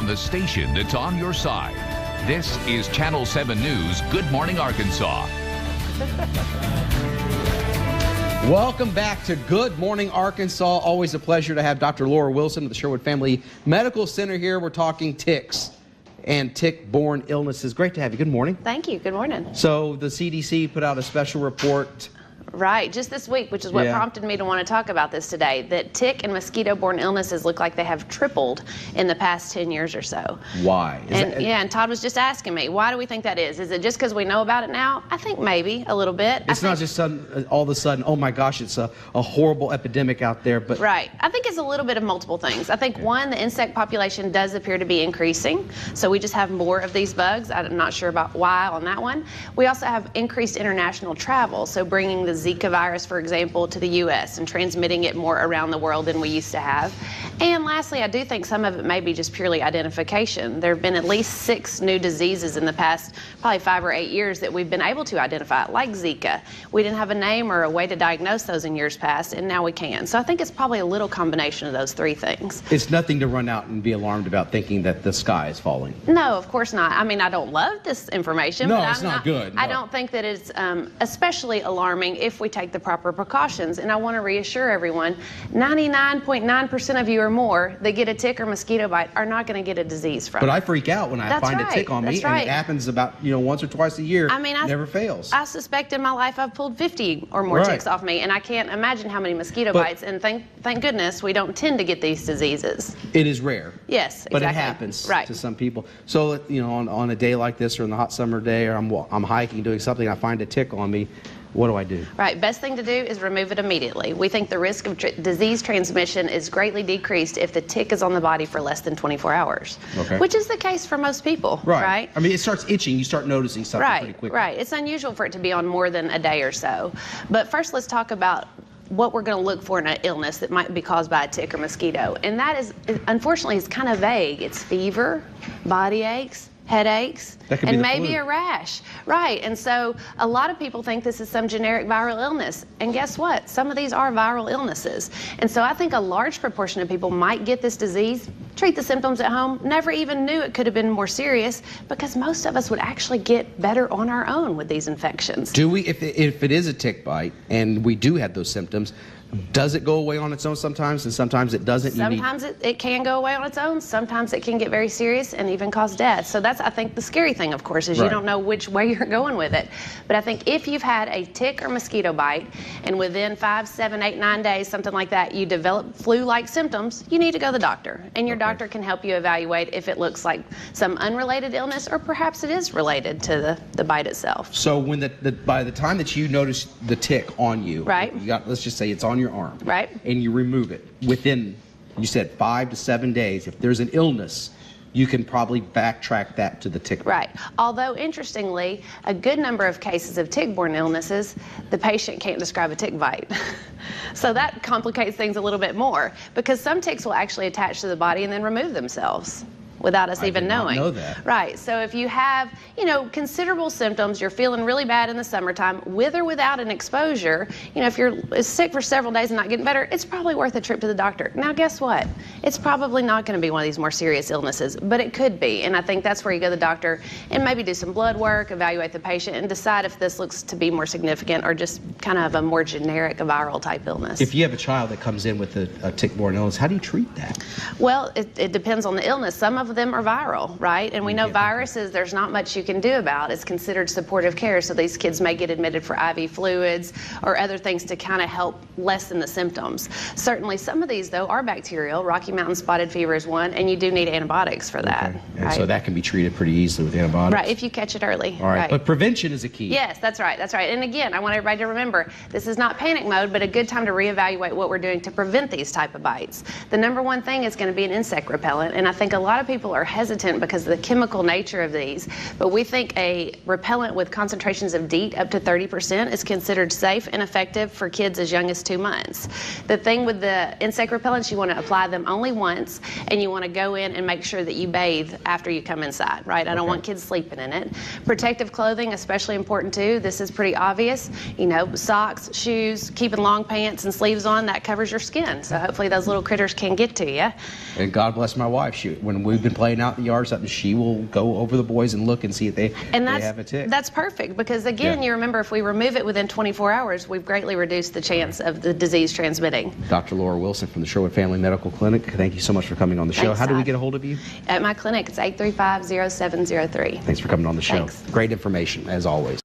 from the station that's on your side. This is Channel 7 News Good Morning Arkansas. Welcome back to Good Morning Arkansas. Always a pleasure to have Dr. Laura Wilson of the Sherwood Family Medical Center here. We're talking ticks and tick-borne illnesses. Great to have you. Good morning. Thank you. Good morning. So the CDC put out a special report. Right, just this week, which is what prompted me to want to talk about this today, that tick and mosquito-borne illnesses look like they have tripled in the past 10 years or so. Why? And Todd was just asking me, why do we think that is? Is it just because we know about it now? I think maybe a little bit. It's not just all of a sudden, oh my gosh, it's a horrible epidemic out there. But right. I think it's a little bit of multiple things. I think, one, the insect population does appear to be increasing, so we just have more of these bugs. I'm not sure about why on that one. We also have increased international travel, so bringing the Zika virus, for example, to the U.S. and transmitting it more around the world than we used to have. And lastly, I do think some of it may be just purely identification. There have been at least 6 new diseases in the past probably 5 or 8 years that we've been able to identify, like Zika. We didn't have a name or a way to diagnose those in years past, and now we can. So I think it's probably a little combination of those 3 things. It's nothing to run out and be alarmed about thinking that the sky is falling. No, of course not. I mean, I don't love this information. No, but it's not good. No. I don't think that it's especially alarming if we take the proper precautions. And I want to reassure everyone, 99.9% of you or more that get a tick or mosquito bite are not going to get a disease from it. But I freak out when I find a tick on me, and it happens about once or twice a year. I mean, never fails. I suspect in my life I've pulled 50 or more ticks off me, and I can't imagine how many mosquito bites. And thank goodness we don't tend to get these diseases. It is rare. Yes, exactly. But it happens to some people. So on a day like this, or in the hot summer day, or I'm hiking, doing something, I find a tick on me. What do I do? Right. Best thing to do is remove it immediately. We think the risk of disease transmission is greatly decreased if the tick is on the body for less than 24 hours, which is the case for most people, right? I mean, it starts itching. You start noticing something pretty quickly. Right. It's unusual for it to be on more than a day or so. But first, let's talk about what we're going to look for in an illness that might be caused by a tick or mosquito. And that is, unfortunately, is kind of vague. It's fever, body aches, headaches, and maybe a rash. Right, and so a lot of people think this is some generic viral illness. And guess what? Some of these are viral illnesses. And so I think a large proportion of people might get this disease, treat the symptoms at home, never even knew it could have been more serious, because most of us would actually get better on our own with these infections. Do we, if it is a tick bite and we do have those symptoms, does it go away on its own sometimes, and sometimes it doesn't? Sometimes it can go away on its own. Sometimes it can get very serious and even cause death. So that's, I think, the scary thing, of course, is you don't know which way you're going with it. But I think if you've had a tick or mosquito bite, and within 5, 7, 8, 9 days, something like that, you develop flu-like symptoms, you need to go to the doctor. And your doctor can help you evaluate if it looks like some unrelated illness, or perhaps it is related to the bite itself. So when by the time that you notice the tick on you, let's just say it's on your arm, and you remove it within, you said 5 to 7 days, if there's an illness, you can probably backtrack that to the tick. Right. Although, interestingly, a good number of cases of tick-borne illnesses, the patient can't describe a tick bite. So that complicates things a little bit more, because some ticks will actually attach to the body and then remove themselves without us even knowing. I did not know that. Right. So if you have, considerable symptoms, you're feeling really bad in the summertime, with or without an exposure, if you're sick for several days and not getting better, it's probably worth a trip to the doctor. Now, guess what? It's probably not going to be one of these more serious illnesses, but it could be. And I think that's where you go to the doctor and maybe do some blood work, evaluate the patient, and decide if this looks to be more significant or just kind of a more generic viral type illness. If you have a child that comes in with a tick-borne illness, how do you treat that? Well, it depends on the illness. Some of them are viral, right? And we know viruses, there's not much you can do about. It's considered supportive care, so these kids may get admitted for IV fluids or other things to kind of help lessen the symptoms. Certainly some of these, though, are bacterial. Rocky Mountain spotted fever is one, and you do need antibiotics for that. And so that can be treated pretty easily with antibiotics. Right, if you catch it early. All right, but prevention is a key. Yes, that's right, that's right. And again, I want everybody to remember, this is not panic mode, but a good time to reevaluate what we're doing to prevent these type of bites. The number one thing is going to be an insect repellent, and I think a lot of people are hesitant because of the chemical nature of these, but we think a repellent with concentrations of DEET up to 30% is considered safe and effective for kids as young as 2 months. The thing with the insect repellents, you want to apply them only once, and you want to go in and make sure that you bathe after you come inside, right? I don't want kids sleeping in it. Protective clothing, especially important too. This is pretty obvious. Socks, shoes, keeping long pants and sleeves on, that covers your skin. So hopefully those little critters can get to you. And God bless my wife. When we've been been playing out in the yard or something, she will go over the boys and look and see if they have a tick. That's perfect, because again, you remember, if we remove it within 24 hours, we've greatly reduced the chance of the disease transmitting. Dr. Laura Wilson from the Sherwood Family Medical Clinic, thank you so much for coming on the show. How do we get a hold of you? At my clinic, it's 835-0703. Thanks for coming on the show. Thanks. Great information, as always.